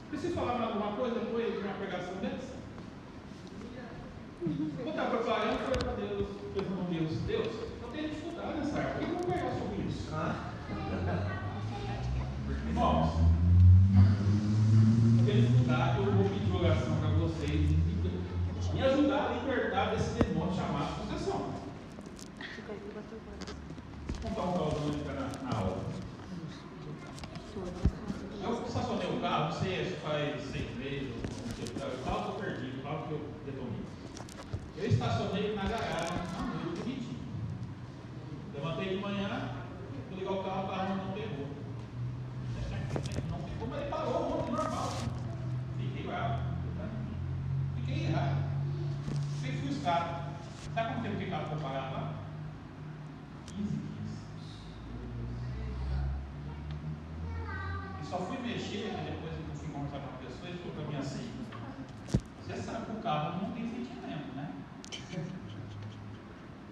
Preciso falar mais alguma coisa depois de uma pregação dessa? Eu estava preparando, falei para Deus, Deus, eu tenho dificuldade nessa área, por que eu vou pregar sobre isso? Irmãos, eu tenho dificuldade, eu vou pedir oração para vocês me ajudar a libertar desse demônio chamado frustração. Vamos dar um pausa na aula. Eu estacionei o carro, não sei se faz 6 meses, o carro que eu perdi, o carro que eu detonei. Eu estacionei na garagem, muito bonitinho. Levantei de manhã, fui ligar o carro não pegou. Não pegou, mas ele parou ontem, normal. Fiquei bravo. Fiquei errado. Fiquei frustrado. Sabe quanto tempo que o carro foi parar lá? 15 dias. E só fui mexer, depois eu fui conversar com a pessoa e falou para mim assim: você sabe que o carro não tem sentimento, né?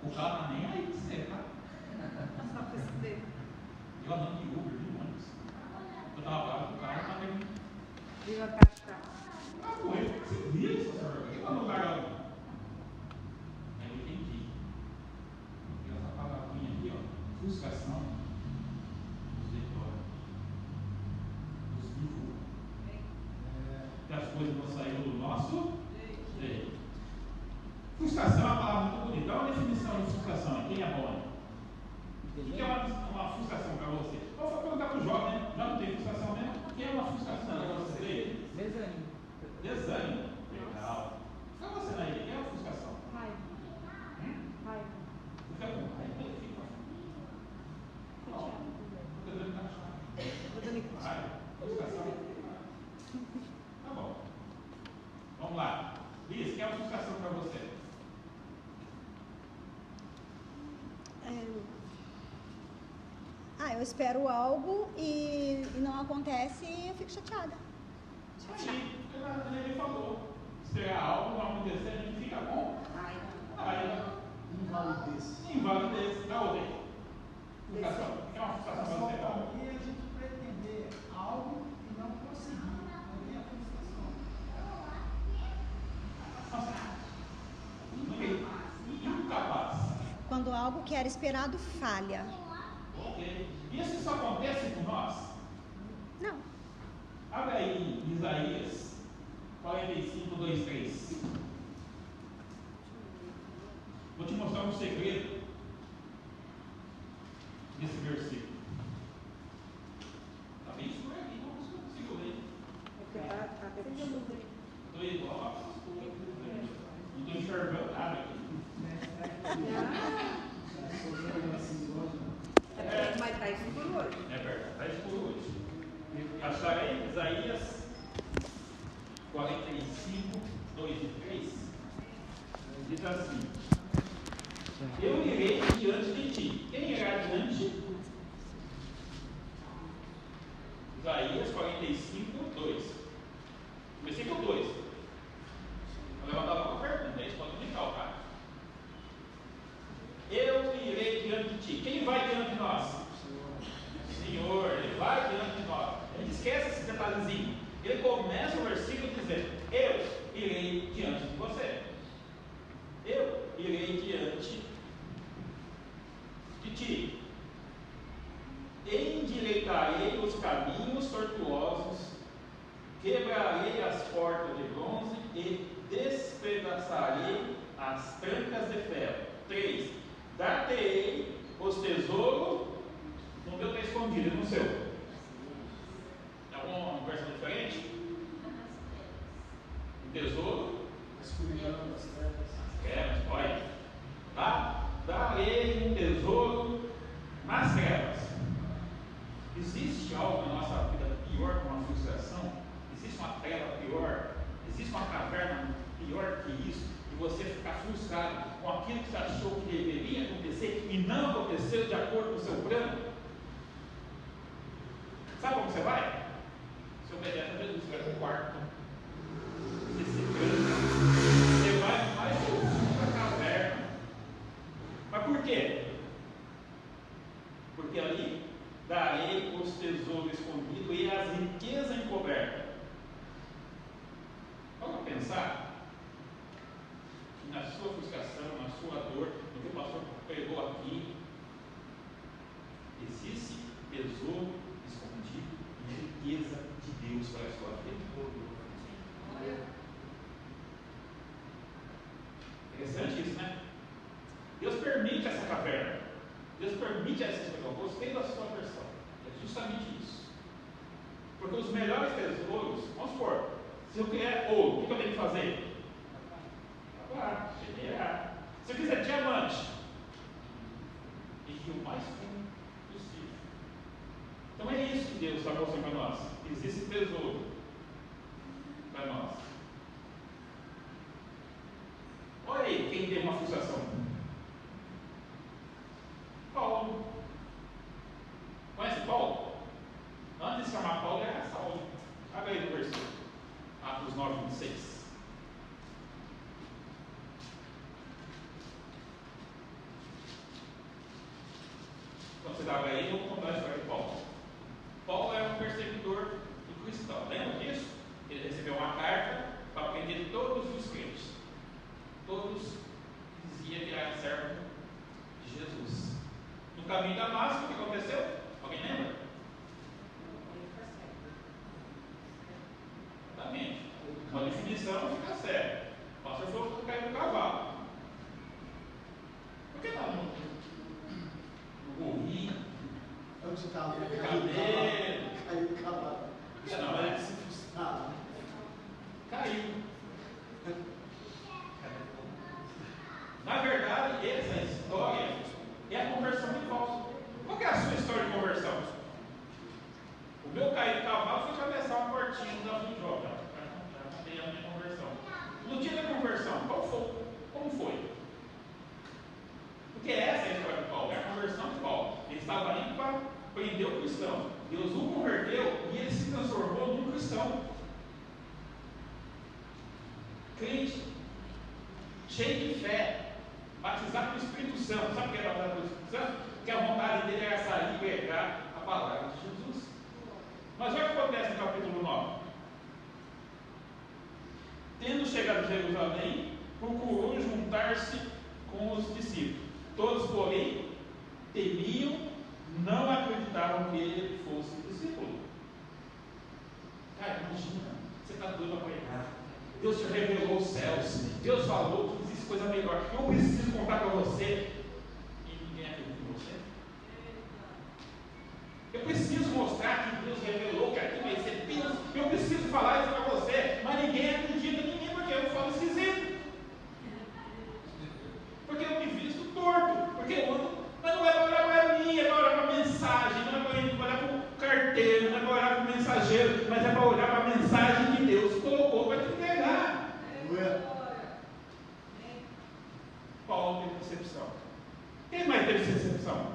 O carro não é nem aí de você, tá? Eu andando de Uber, de ônibus. Eu estava bravo com o carro, estava indo. Viva a caixa. Você viu isso, senhor? Por que eu não largo? Aí eu entendi. E essa palavrinha aqui, ó, frustração, nos vitória, nos divulga. Que as coisas não saíram do nosso jeito. Frustração é uma palavra muito bonita. Dá uma definição de frustração. Quem é bom? O que é uma frustração para você? Eu vou perguntar para o jovem, né? Já não tem frustração mesmo? O que é uma frustração para você? Desânimo. Desânimo. Legal. Para você, Nair, o que é uma frustração? Raiva. Raiva. Fica com raiva, fica. Não. Fica dando cachorro. Raiva. Frustração. Tá bom. Vamos lá. Liz, o que é uma frustração para você? Eu espero algo e não acontece e eu fico chateada. Ele falou: esperar algo não acontecer, a gente fica com raiva. Invalidez. Da outra. Frustração. O que é uma frustração para você? E a gente pretender algo e não conseguir. Não tem a frustração. Incapaz. Quando algo que era esperado falha. Ok. Isso só acontece com nós? Não. Abre aí Isaías 45, 2, 3. Vou te mostrar um segredo desse versículo. Está bem escuro aqui, não consigo ler. Estou igual. Não estou enxergando nada aqui. Mas está escuro hoje. É verdade, está escuro hoje. Acharei Isaías 45, 2 e 3. Diz assim: eu irei diante de ti. Quem irá diante? Isaías 45, 2. Versículo 2. Vou levantar uma pergunta, isso pode indicar o cara. Eu irei diante de ti. Quem vai diante de nós? Senhor, Ele vai diante de nós. A gente esquece esse detalhezinho. Ele começa o versículo dizendo: eu irei diante de você. Eu irei diante de ti. Endireitarei os caminhos tortuosos, quebrarei as portas de bronze e despedaçarei as trancas de ferro. 3. Dar-te-ei os tesouros. No meu está escondido, no seu. É alguma versão diferente? O tesouro. Escuridão das Trevas, olha. Tá? Darei um tesouro nas trevas. Existe algo na nossa vida pior que uma frustração? Existe uma treva pior? Existe uma caverna pior que isso? E você ficar frustrado com aquilo que você achou que deveria acontecer e não aconteceu de acordo com o seu plano? Sabe como você vai? Você obedece a Jesus, você vai para o quarto. Você se tranca. Você vai mais profundo da caverna. Mas por quê? Porque ali darei os tesouros escondidos e as riquezas encobertas. Deus para a história o tempo todo. Interessante isso, né? Deus permite essa caverna. Deus permite essa expressão. Gostei da sua versão. É justamente isso. Porque os melhores tesouros, vamos supor, se eu quiser ouro, o que eu tenho que fazer? Trabalhar, generar. Se eu quiser diamante, e o mais fundo possível. Então é isso que Deus está mostrando para nós. Existe tesouro para nós. Olha aí quem tem uma frustração. Paulo. Conhece Paulo? Antes de chamar Paulo era Saulo. Abre aí no versículo. Atos 9, 26. Quando você estava aí, eu vou contar a história de Paulo. Paulo era um perseguidor do cristão. Lembra disso? Ele recebeu uma carta para prender todos os crentes. Todos que diziam que era servo de Jesus. No caminho de Damasco, o que aconteceu? Alguém lembra? Exatamente. Uma definição fica séria. O pastor falou que caiu no cavalo. Por que não? No gorrinho? É o que você estava No vendo. cabelo? Caiu o cavalo. Por que não? É? Se frustrar. Caiu. Na verdade, essa história é a conversão de Paulo. Qual que é a sua história de conversão? O meu cair do cavalo foi atravessar uma portinha do desafio de Jó. Já contei a minha conversão. No dia da conversão, qual foi? Como foi? Porque essa é a história de Paulo, é a conversão de Paulo. Ele estava indo para prender o cristão. Deus o converteu e ele se transformou num cristão. Crente, cheio de fé, batizado com o Espírito Santo. Sabe o que é batizado com o Espírito Santo? Que a vontade dele era sair e pregar a palavra de Jesus. Mas olha o que acontece no capítulo 9. Tendo chegado a Jerusalém, procurou juntar-se com os discípulos. Todos, porém, temiam, não acreditavam que ele fosse discípulo. Cara, imagina, você está doido para pregar. Deus te revelou os céus. Deus falou que existe coisa melhor. Eu preciso contar para você. E ninguém acredita em você. Eu preciso mostrar que Deus revelou que aqui vai ser Deus. Eu preciso falar isso para você. Mas ninguém acredita em mim porque eu falo esquisito. Porque eu me visto torto. Porque eu ando. Mas não é para olhar para mim, é para olhar para a mensagem. Não é para olhar para o carteiro, não é para olhar para o mensageiro. Mas é para olhar para a mensagem que Deus colocou para te entregar. Paulo teve decepção. Quem mais teve decepção?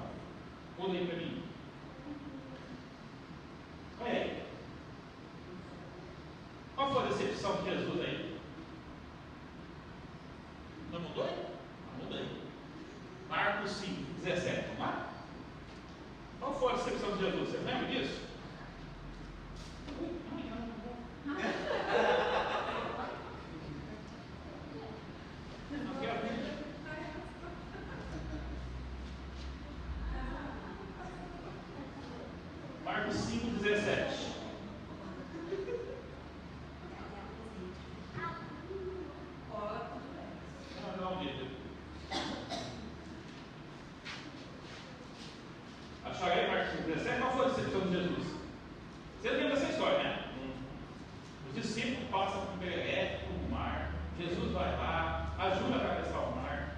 Olhem para mim. Olha aí. Qual foi a decepção de Jesus aí? Não mudou? Não mudou. Marcos 5, 17. Vamos lá? Qual foi a decepção de Jesus? Você lembra disso? Não quero ver. Marcos 5, 17. Não, Bíblia. Acharam aí Marcos 5, 17? Qual foi a decepção de Jesus? Você lembra dessa história, né? Os discípulos passam por pelo mar. Jesus vai lá, ajuda a atravessar o mar.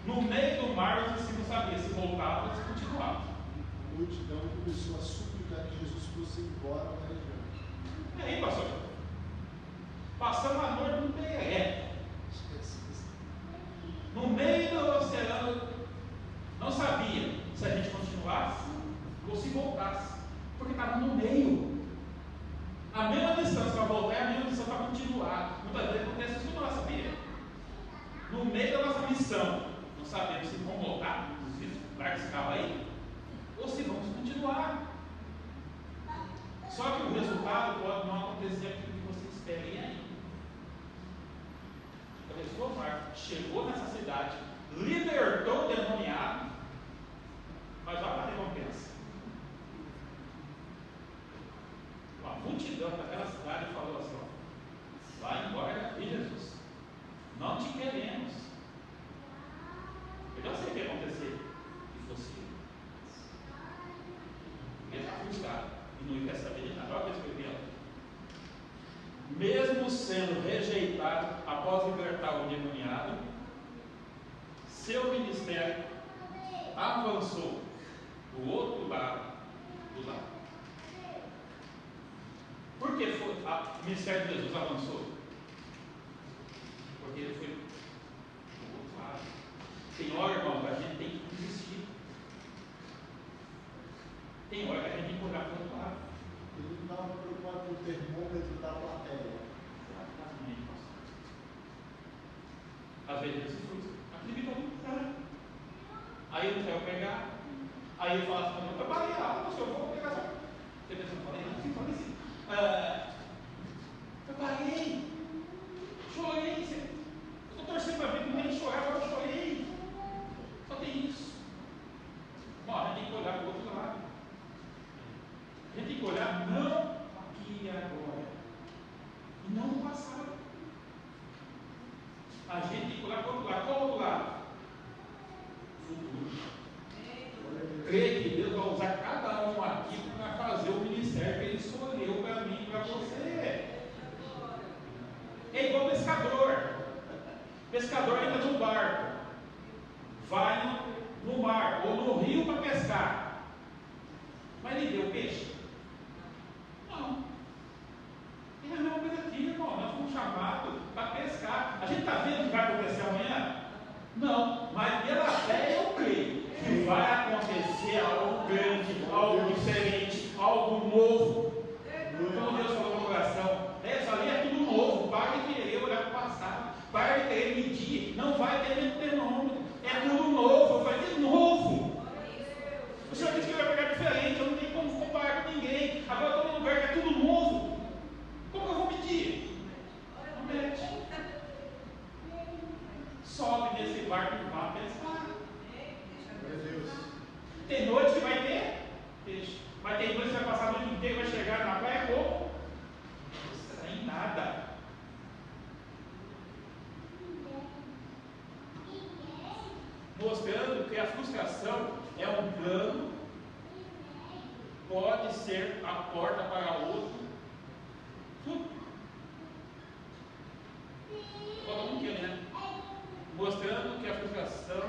No meio do mar, os discípulos sabiam se voltavam ou se continuavam. A multidão começou a suplicar que Jesus fosse embora da região. E aí, pastor? Passamos a noite no Peré. No meio do oceano, não sabia se a gente continuasse ou se voltasse, porque estava no meio. A mesma distância para voltar é a mesma distância para continuar. Muitas vezes acontece isso com nós, sabia? No meio da nossa missão, não sabemos se vamos voltar, se larga esse carro aí, ou se vamos continuar. Só que o resultado pode não acontecer aquilo que você espera e aí. Atravessou o mar, chegou nessa cidade, libertou o demoniado, mas olha a recompensa. Uma multidão daquela cidade e falou assim: ó, vai embora daqui, Jesus. Não te queremos. Eu não sei o que ia acontecer se fosse eu. Ele está frustrado e não quer saber de nada. Olha o que eu escrevi. Mesmo sendo rejeitado após libertar o endemoniado, seu ministério avançou do outro lado do lado. Por que o ministério de Jesus avançou? Porque ele foi do outro lado. Tem hora, irmão, que a gente tem que desistir. Tem hora que a gente tem que olhar para o outro lado. Ele não estava preocupado com o termômetro da plateia. Exatamente, pastor. Às vezes ele se frustra. Aquele está muito caro. Aí ele saiu pegar. Aí ele fala assim: eu parei a aula, pastor, eu vou pegar só. Você pensa, eu falei assim. Eu parei. Chorei. Eu estou torcendo para ver que ninguém chorar, agora eu chorei. Só tem isso. Bom, a gente tem que olhar para o outro lado. A gente tem que olhar não aqui e agora, e não no passado. A gente tem que olhar para o outro lado. Qual o outro lado? Futuro. Creio que Deus vai usar cada um aqui para fazer o ministério que Ele escolheu para mim e para você. É igual pescador. Pescador entra no barco, vai no mar ou no rio para pescar. Mas ele deu peixe? Não. É a mesma coisa aqui, irmão. Nós fomos chamados para pescar. A gente está vendo o que vai acontecer amanhã? Não. Mas pela fé eu creio que vai acontecer algo grande, algo diferente, algo novo. Como Deus falou no meu coração, essa ali é tudo novo. Para de querer olhar para o passado, para de querer medir. Não vai ter nem termômetro. É tudo novo, vai ter novo. O Senhor disse que vai pegar diferente, eu não tenho como comparar com ninguém. Agora eu estou num lugar que é tudo novo. Como eu vou medir? Não mede. Sobe nesse barco e vá pescar. Tem noite que vai ter peixe, mas tem noite que vai passar a noite inteira, vai chegar na praia pouco, sem nada. Mostrando que a frustração é um plano, pode ser a porta para outro. Tudo. Falando que, né? Mostrando que a frustração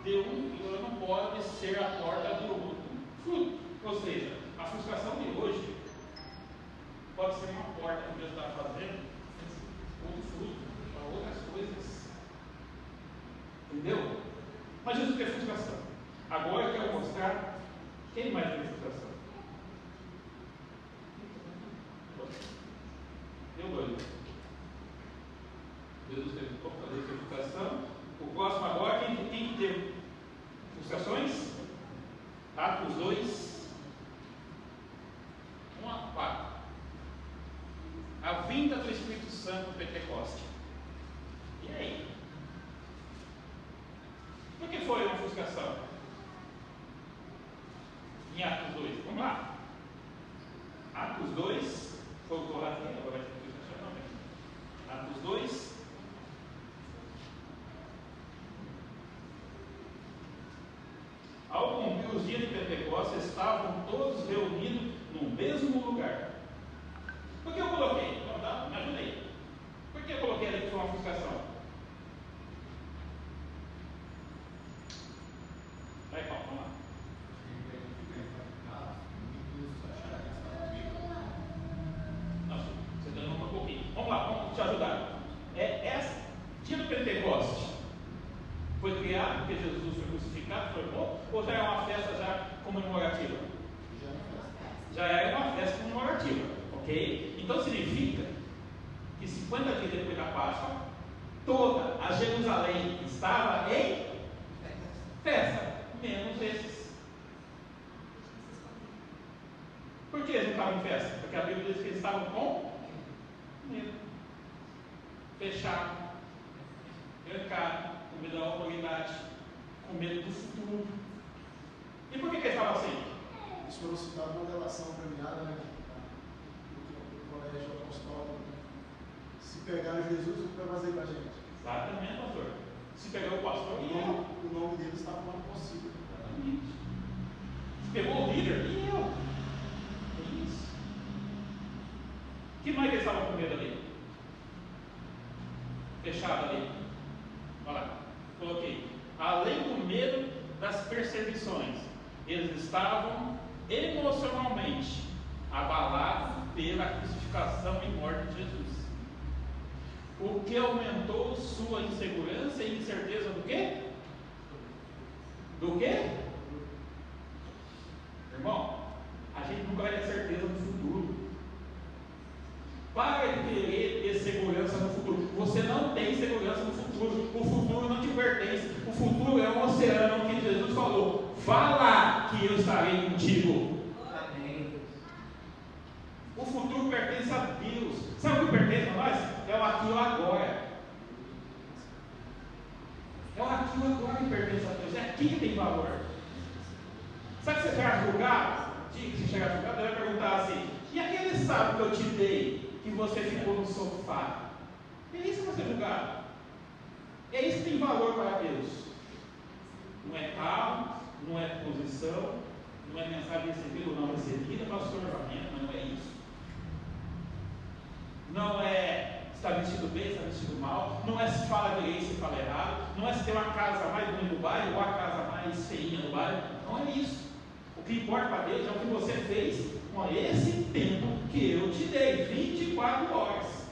de um plano pode ser a porta do outro fruto. Ou seja, a frustração de hoje pode ser uma porta que Deus está fazendo, outro fruto, para outras coisas. Entendeu? Mas Jesus tem frustração. Agora eu quero mostrar quem mais tem frustração. Eu doido. Jesus teve frustração. O próximo agora, quem teve frustrações? Atos 2, 1 a 4. A vinda do Espírito Santo no Pentecoste. E aí? Por que foi uma frustração? Em Atos 2. Vamos lá. Atos 2. Foi o Corratinho, agora vai ter frustração também. Atos 2. Ao cumprir os dias de Pentecostes, estavam todos reunidos no mesmo lugar. Por que eu coloquei? Não, me ajudei. Por que eu coloquei ali que foi uma frustração? Vai, Paulo, vamos lá. Nossa, você deu um pouquinho. Vamos lá, vamos te ajudar. Dia do Pentecoste foi criado porque Jesus foi crucificado, foi bom? Ou já é uma festa já comemorativa? Já é uma festa comemorativa, ok? Então significa que 50 dias depois da Páscoa, toda a Jerusalém estava em festa, menos esses. Por que eles não estavam em festa? Porque a Bíblia diz que eles estavam com medo, fechado, trancado, com medo da autoridade, com medo do futuro. E por que eles estavam assim? Eles foram citados uma relação premiada, né? O colega colégio apostólico. Se pegar Jesus, o que vai fazer com a gente? Exatamente, pastor. Se pegar o pastor, O nome dele está falando possível. Exatamente. Se pegou o líder, e eu? É isso. O que mais que eles estavam com medo ali? Fechado ali. Olha lá, coloquei. Além do medo das perseguições, eles estavam emocionalmente abalados pela crucificação e morte de Jesus. O que aumentou sua insegurança e incerteza do quê? Do quê? Irmão, a gente nunca vai ter certeza do futuro. Para de querer ter segurança no futuro. Você não tem segurança no futuro. O futuro não te pertence. O futuro é um oceano que Jesus falou: vá lá que eu estarei contigo. Amém. O futuro pertence a Deus. Sabe o que pertence a nós? É o aqui e o agora. É o aqui e o agora que pertence a Deus. É aqui que tem valor. Sabe que você chegar julgado? Dia que você chegar julgado, ele vai perguntar assim: e aquele sábado que eu te dei, que você ficou no sofá? É isso que vai ser julgado. É isso que tem valor para Deus. Não é carro, não é posição, não é mensagem recebida ou não recebida, pastor, não é isso. Não é se está vestido bem, se está vestido mal, não é se fala direito, se fala errado, não é se tem uma casa mais bonita do bairro ou a casa mais feinha do bairro, não é isso. O que importa para Deus é o que você fez com esse tempo que eu te dei, 24 horas.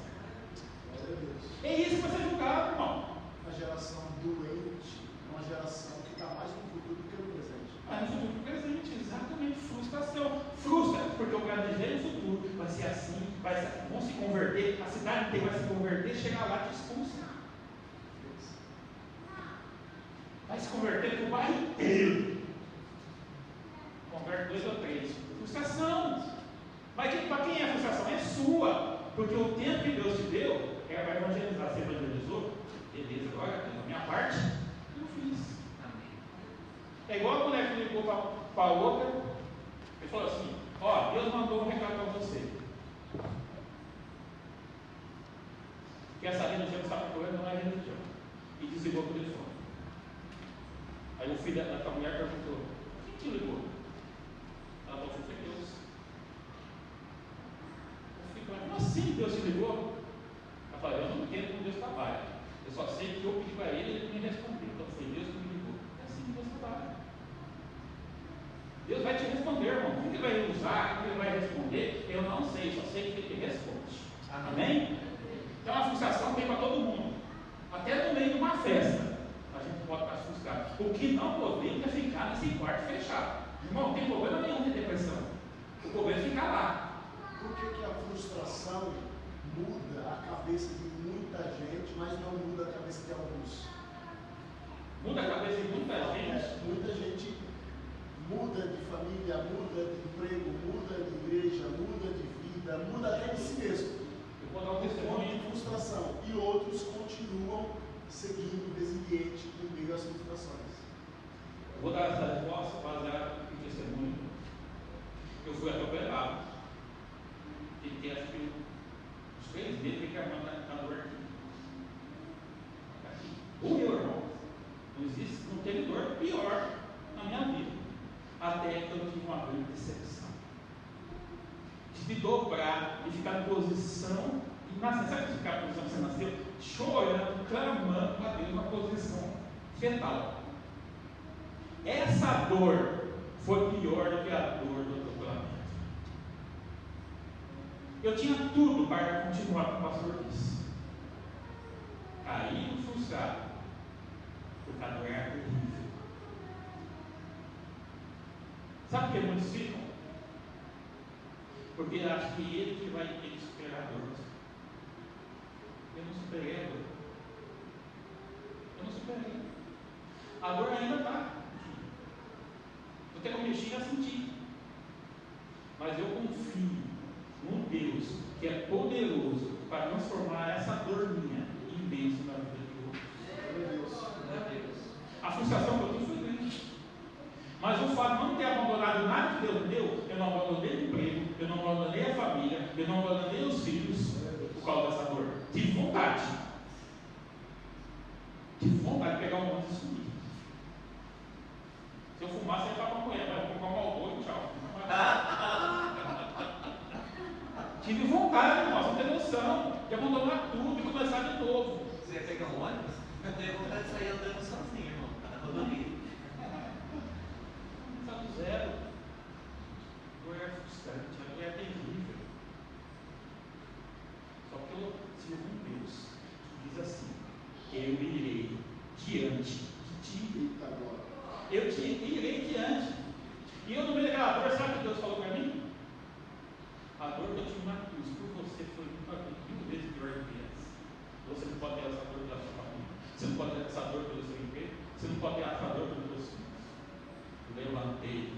É isso que vai ser julgado, irmão. A geração doente é uma geração que está mais no futuro do que no presente. No futuro do presente, exatamente. Frustração. Frustra, porque eu planejei o futuro, vai ser assim, vão se converter, a cidade inteira vai se converter, chegar lá e te expulsa. Vai se converter para o bairro inteiro. Converte 2 ou 3. Frustração. Mas para quem é a frustração? É sua. Porque o tempo que Deus te deu era para evangelizar. Você evangelizou? Beleza, agora a minha parte eu fiz. É igual a mulher que ligou para a outra. Ele falou assim: ó, Deus mandou um recado para você. Que essa religião que está procurando não é religião. E desligou o telefone. Aí o filho da mulher perguntou: quem te ligou? Ela falou: foi Deus. Eu fico: como assim Deus te ligou? Ela falou: eu não entendo como Deus trabalha. Eu só sei que eu pedi para ele e ele me respondeu. Então foi Deus que me ligou. É assim que Deus trabalha. Deus vai te responder, irmão. Como que ele vai usar? Como que ele vai responder? Eu não sei, só sei que ele responde. Amém? Então a frustração tem para todo mundo. Até no meio de uma festa a gente pode estar frustrado. O que não podemos é ficar nesse quarto fechado. Irmão, não tem problema nenhum de depressão. O problema é ficar lá. Por que a frustração muda a cabeça de muita gente, mas não muda a cabeça de alguns? Muda a cabeça de muita gente. Muita gente muda de família, muda de emprego, muda de igreja, muda de vida, muda até de si mesmo. Eu vou dar um testemunho de frustração. E outros continuam seguindo resiliente em meio às frustrações. Eu vou dar essa resposta baseada em testemunho. Eu fui atropelado. Fiquei, acho que uns 3 meses que a mão está dor aqui. O meu irmão, não teve dor pior na minha vida. Até que eu tive uma grande decepção. De dobrar, de ficar em posição, e nascer. Sabe que ficar em posição que você nasceu? Chorando, clamando para Deus, uma posição fetal. Essa dor foi pior do que a dor do atropelamento. Eu tinha tudo para continuar como o pastor disse. Caído, frustrado, porque a dor era terrível. Sabe por que muitos ficam? Porque acho que ele que vai ter que superar a dor. Eu não superei a dor. Eu não superei. A dor ainda está. Até que eu mexi e já senti. Mas eu confio num Deus que é poderoso para transformar essa dor minha em bênção na vida de outros. A frustração que eu tive foi grande. Mas o fato de não ter abandonado nada que Deus me deu, eu não abandonei o emprego, eu não abandonei a família, eu não abandonei os filhos, Tive vontade de pegar um monte e sumir. Se eu fumasse, eu ia para maconha, mas eu vou comprar um Marlboro e tchau. Tive vontade, irmão, você não tem noção, de abandonar tudo e começar de novo. Você ia pegar um ônibus? Eu tenho vontade de sair andando sozinho, irmão. Na rodovia. Começar do zero. Dor é frustrante, a dor é terrível. Só que eu sirvo um Deus que diz assim: eu irei diante de ti. Eu te irei diante. E eu no meio daquela dor, sabe o que Deus falou para mim? A dor que eu tive na cruz por você foi mil vezes pior do que essa. Você não pode ter essa dor pela sua família. Você não pode ter essa dor pelo seu emprego. Você não pode ter essa dor pelos seus filhos. Eu levantei.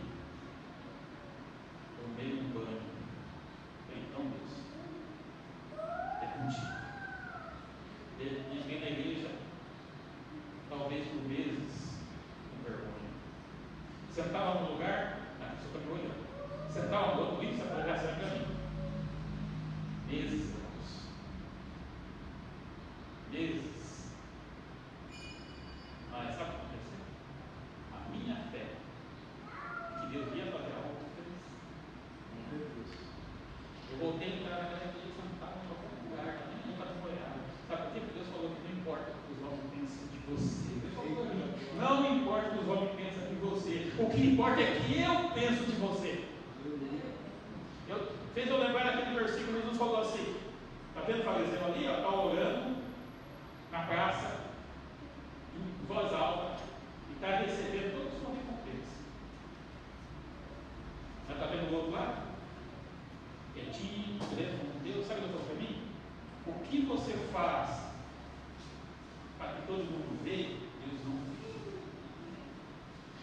Tomei um banho. Então, Deus, é contigo. Cheguei na igreja, talvez por meses, com vergonha. Sentava no lugar, só para me olhar. Sentava no outro, isso, para olhar sempre para mim. Meses, irmãos. Meses. Mas sabe o que aconteceu? A minha fé, que Deus ia fazer algo diferente. Eu voltei a entrar naquela igreja, sentava em qualquer lugar, nem nunca apoiado. Sabe por quê? Porque Deus falou que não importa o que os homens pensam de você. Não me importa o que os homens pensam de você. O que importa é que eu penso de você. Fez eu lembrar daquele versículo que Jesus falou assim: está vendo o fariseu ali? Está orando na praça, em voz alta, e está recebendo toda a sua recompensa. Mas está vendo o outro lado? Quietinho, com Deus. Sabe o que eu falou para mim? O que você faz para que todo mundo veja, Deus não vê.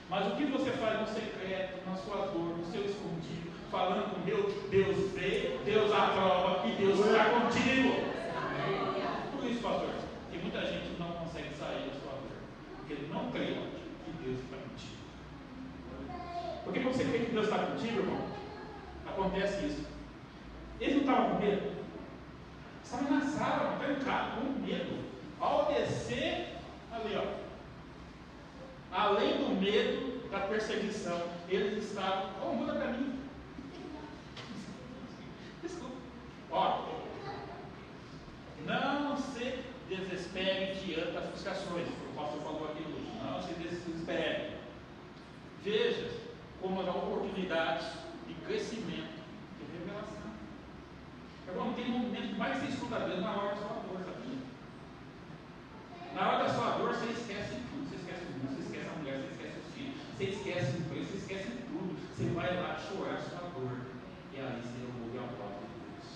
Mas o que você faz no secreto, na sua dor, no seu escondido, falando com Deus vê, Deus aprova e Deus está contigo. Por isso, pastor, que muita gente não consegue sair da sua dor, porque ele não crê que Deus está contigo. Porque quando você crê que Deus está contigo, irmão, acontece isso. Eles não estavam com medo? Estavam na sala, trancados, com medo. Ao descer, ali ó, além do medo da perseguição, eles estavam, muda para mim. Desculpa. Ó, não se desespere diante das frustrações. O pastor falou aqui hoje. Não se desespere. Veja como há oportunidades de crescimento, de revelação. Irmão, tem momentos mais que você escuta a Deus na hora da sua dor, sabia? Na hora da sua dor, você esquece tudo. Você esquece o mundo, você esquece a mulher, você esquece os filhos, você esquece o emprego, você esquece tudo. Você vai lá chorar a sua dor. E aí você ouve a voz de Deus.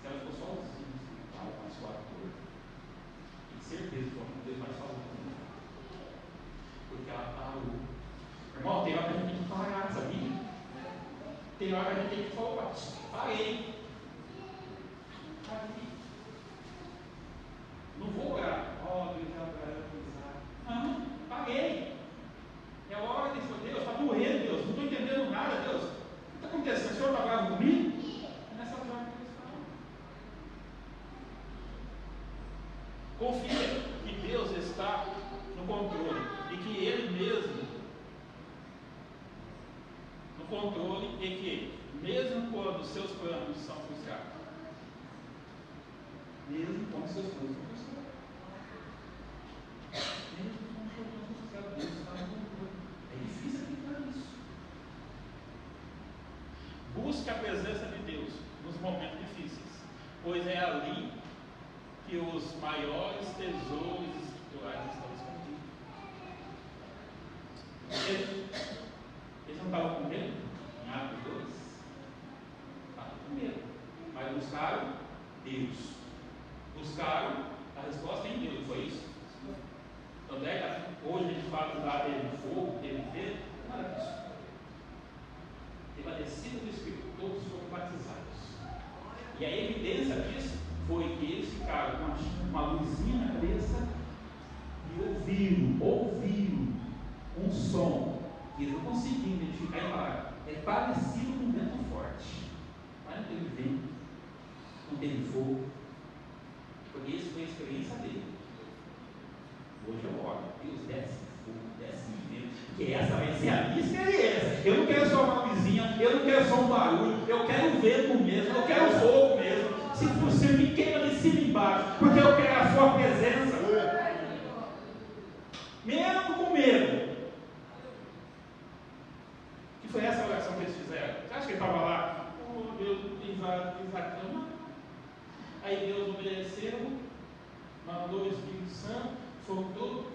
Se ela ficou sozinha, com a sua dor, tenho certeza que Deus vai falar com ela. Porque ela parou. Irmão, tem hora que a gente tem que parar, sabia? Tem hora que a gente tem que falar, parei. Não vou orar. Deus já não, paguei. É a hora de Deus, está doendo, Deus. Não estou entendendo nada, Deus. O que está acontecendo? O Senhor está bravo comigo? É nessa hora que Deus fala. Confia que Deus está no controle e que Ele mesmo no controle e que, mesmo quando seus planos são frustrados, mesmo quando seus planos são frustrados, mesmo quando seus planos são frustrados, Deus está no controle. É difícil acreditar nisso. Busque a presença de Deus nos momentos difíceis, pois é ali que os maiores tesouros espirituais estão escondidos. Eles não estavam com medo? Em Atos 2? Estavam com medo. Mas buscaram Deus. Buscaram a resposta em Deus. Foi isso? Então, hoje a gente fala que lá teve fogo, teve medo. Nada disso. Teve a descida do Espírito. Todos foram batizados. E a evidência disso foi que eles ficaram com uma luzinha na cabeça e ouviram um som que eles não conseguiam identificar e falar. É parecido com um vento forte, mas não teve vento, não teve fogo, porque isso foi a experiência dele. Hoje eu oro, Deus desce fogo, desce mesmo, porque essa vai ser a minha experiência. Eu não quero só uma luzinha, eu não quero só um barulho, eu quero vento mesmo, eu quero fogo mesmo. Se você me queima de cima e embaixo, porque eu quero a sua presença. Mesmo com medo. Que foi essa oração que eles fizeram? Você acha que ele estava lá? Oh Deus, Isaac ama. Aí Deus obedeceu, mandou o Espírito Santo, foram todos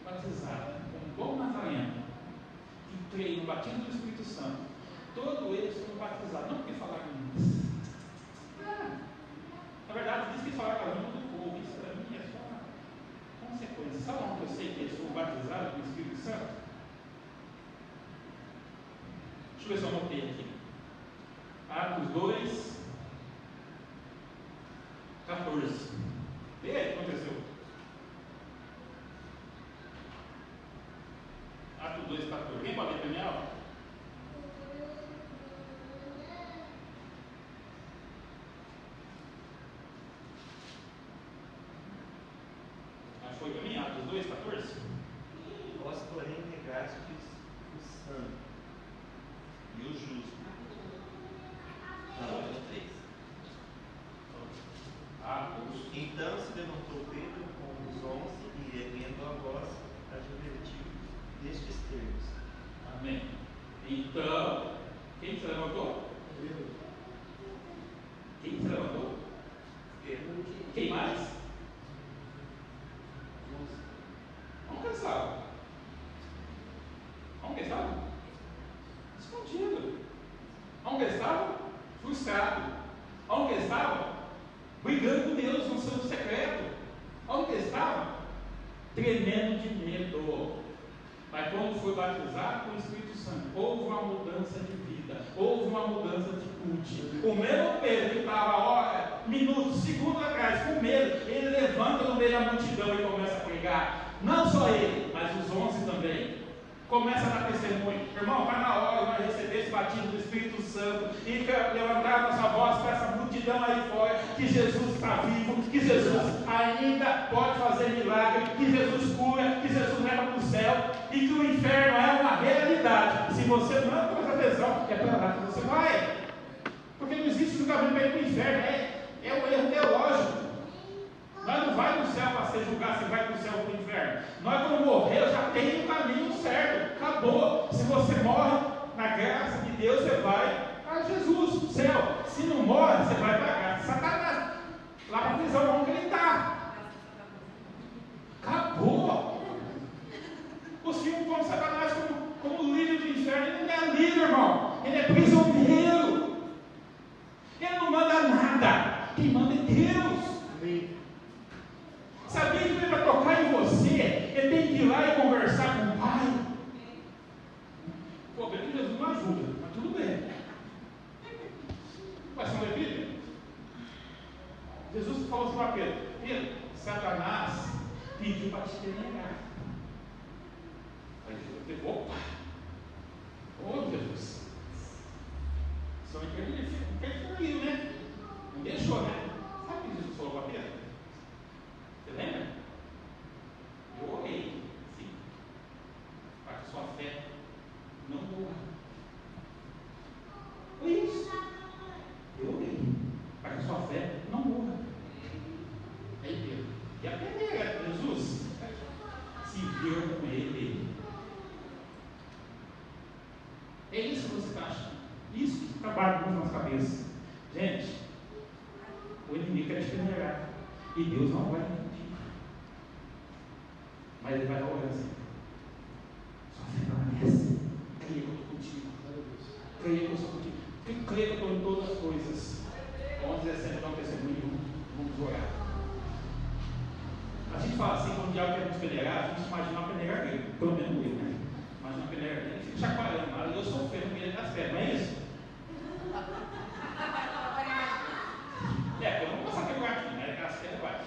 batizados, como bom nazareno, que creio no batismo do Espírito Santo. Todos eles foram batizados, não porque falaram em línguas. Na verdade, diz que falaram a língua do povo. Isso para mim é só uma consequência. Sabe onde eu sei que eles foram batizados com o Espírito Santo? Deixa eu ver se eu anotei aqui. Atos 2, 14. Vê aí o que aconteceu. Atos 2, 14. Quem pode ler para mim? Foi para mim, Atos 2, 14? Vós, porém, negastes o santo e o justo. Não, é o 3. Então se levantou Pedro com os 11 e, erguendo a voz, advertiu destes termos. Amém. Então, quem se levantou? Quem se levantou? Pedro. Quem mais? Onde que estava? Onde estava? Escondido. Onde estava? Frustrado. Onde estava? Brigando com Deus no seu secreto. Onde estava? Tremendo de medo. Mas quando foi batizado com o Espírito Santo, houve uma mudança de vida, houve uma mudança de atitude. O mesmo Pedro que estava minutos, segundos atrás, com medo, ele levanta no meio da multidão e começa a pregar. Não só ele, mas os 11 também. Começa a dar testemunho. Irmão, está na hora de nós receber esse batismo do Espírito Santo e levantar nossa voz para essa multidão aí fora, que Jesus está vivo, que Jesus ainda pode fazer milagre, que Jesus cura, que Jesus leva para o céu e que o inferno é uma realidade. Se você não prestar atenção, é para lá que você vai. Porque não existe um caminho para ir para o inferno, é um erro teológico. Nós não vamos no céu para ser julgado se vai para o céu ou para o inferno. Nós, quando morrer, já tem o caminho certo. Acabou. Se você morre na graça de Deus, você vai para Jesus, o céu. Se não morre, você vai para a graça de Satanás. Lá para a prisão, onde ele está. Acabou. Os filhos como Satanás, como líder do inferno, ele não é líder, irmão. Ele é prisioneiro. Ele não manda nada. Quem manda é Deus. Sabia que para tocar em você, ele tem que ir lá e conversar com o Pai? Pô, bem que Jesus não ajuda, mas tudo bem. Vai ser uma Bíblia? Jesus falou assim para Pedro: Pedro, Satanás pediu para te peneirar. Aí Jesus falou: opa! Ô Jesus! Só que ele feriu, né? Não deixou, né? Sabe o que Jesus falou para Pedro? Você lembra? Eu orei, sim, para que sua fé não morra. Foi isso. Eu orei para que sua fé não morra. Aí Pedro, e a peneira, Jesus se viu com ele. É isso que você está achando. Isso que trabalha com as cabeças. Gente, o inimigo quer te peneirar. E Deus não vai mentir. Mas ele vai orar assim: sua fé permanece. Creia que eu estou contigo. Creia que eu estou contigo. Creia que eu estou em todas as coisas. 11:17 dá um testemunho. Vamos orar. A gente fala assim: quando o diabo quer nos peneirar, a gente imagina uma peneira grega. Pelo menos eu, né? Imagina uma peneira grega. Fica chacoalhando. Mas eu sofrendo com ele das pernas, não é isso? Eu não vou passar pelo aqui, né? Aquelas pernas vai.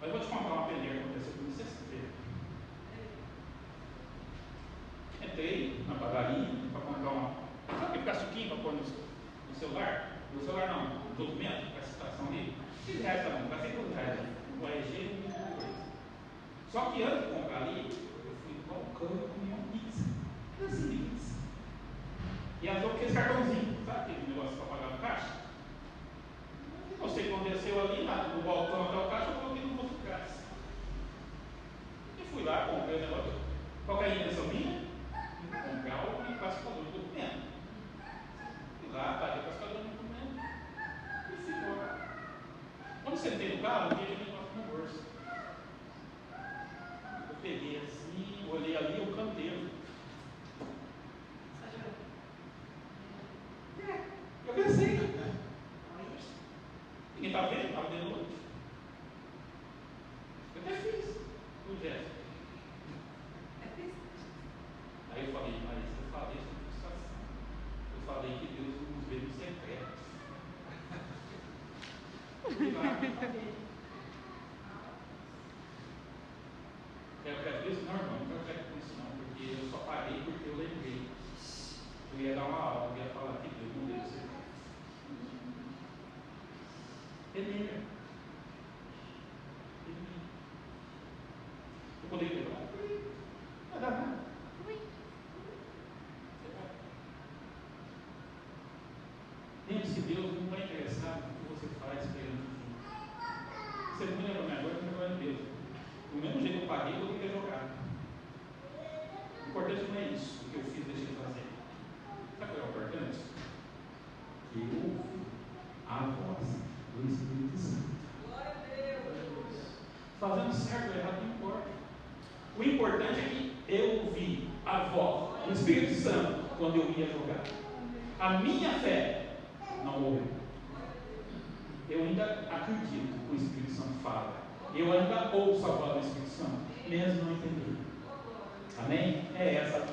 Mas eu vou te contar uma peneira que aconteceu comigo sexta-feira. Entrei na padaria para comprar uma. Sabe aquele caçuquinho para pôr no celular? No celular não, no documento, com essa citação ali. R$15 tá bom, gastei R$2. O RG não me cobrou. Só que antes de comprar ali, eu fui no balcão e comi uma pizza. Assim de pizza. E ela falou aqueles cartãozinhos, sabe aquele negócio para pagar no caixa? Não sei o que aconteceu ali, no balcão até o caixa, eu coloquei no bolso de gás. E fui lá, comprei o negócio. Qual que é a intenção minha? Comprar o classificador do documento. Fui lá, paguei o classificador do documento. E fui embora. Quando eu sentei no carro, eu vi aquele negócio no bolso. Eu peguei assim, olhei ali o canteiro. Eu pensei, ninguém estava vendo, estava de noite. Eu até fiz o gesto. Aí eu falei, mas eu falei sobre frustração. Eu falei que Deus nos vê nos secretos. Fui lá e falei. Quero ver isso? Não, irmão, não quero ver isso não, porque eu só parei porque eu lembrei. Eu ia dar uma aula, eu ia falar que Deus não deu secreto. Ele eu poderia perdoar? Não dá nada. Lembre-se que Deus não está interessado no que você faz perante o fim. Você não lembra minha agora, não lembra de Deus. Do mesmo jeito que eu paguei, eu poderia jogar. O importante não é isso, o que eu fiz, deixei de fazer. Sabe qual é o importante? Que eu ouvi a voz do Espírito Santo. Fazendo certo ou errado não importa. O importante é que eu ouvi a voz do Espírito Santo quando eu ia jogar. A minha fé não morreu. Eu ainda acredito que o Espírito Santo fala. Eu ainda ouço a voz do Espírito Santo, mesmo não entendendo. Amém? É essa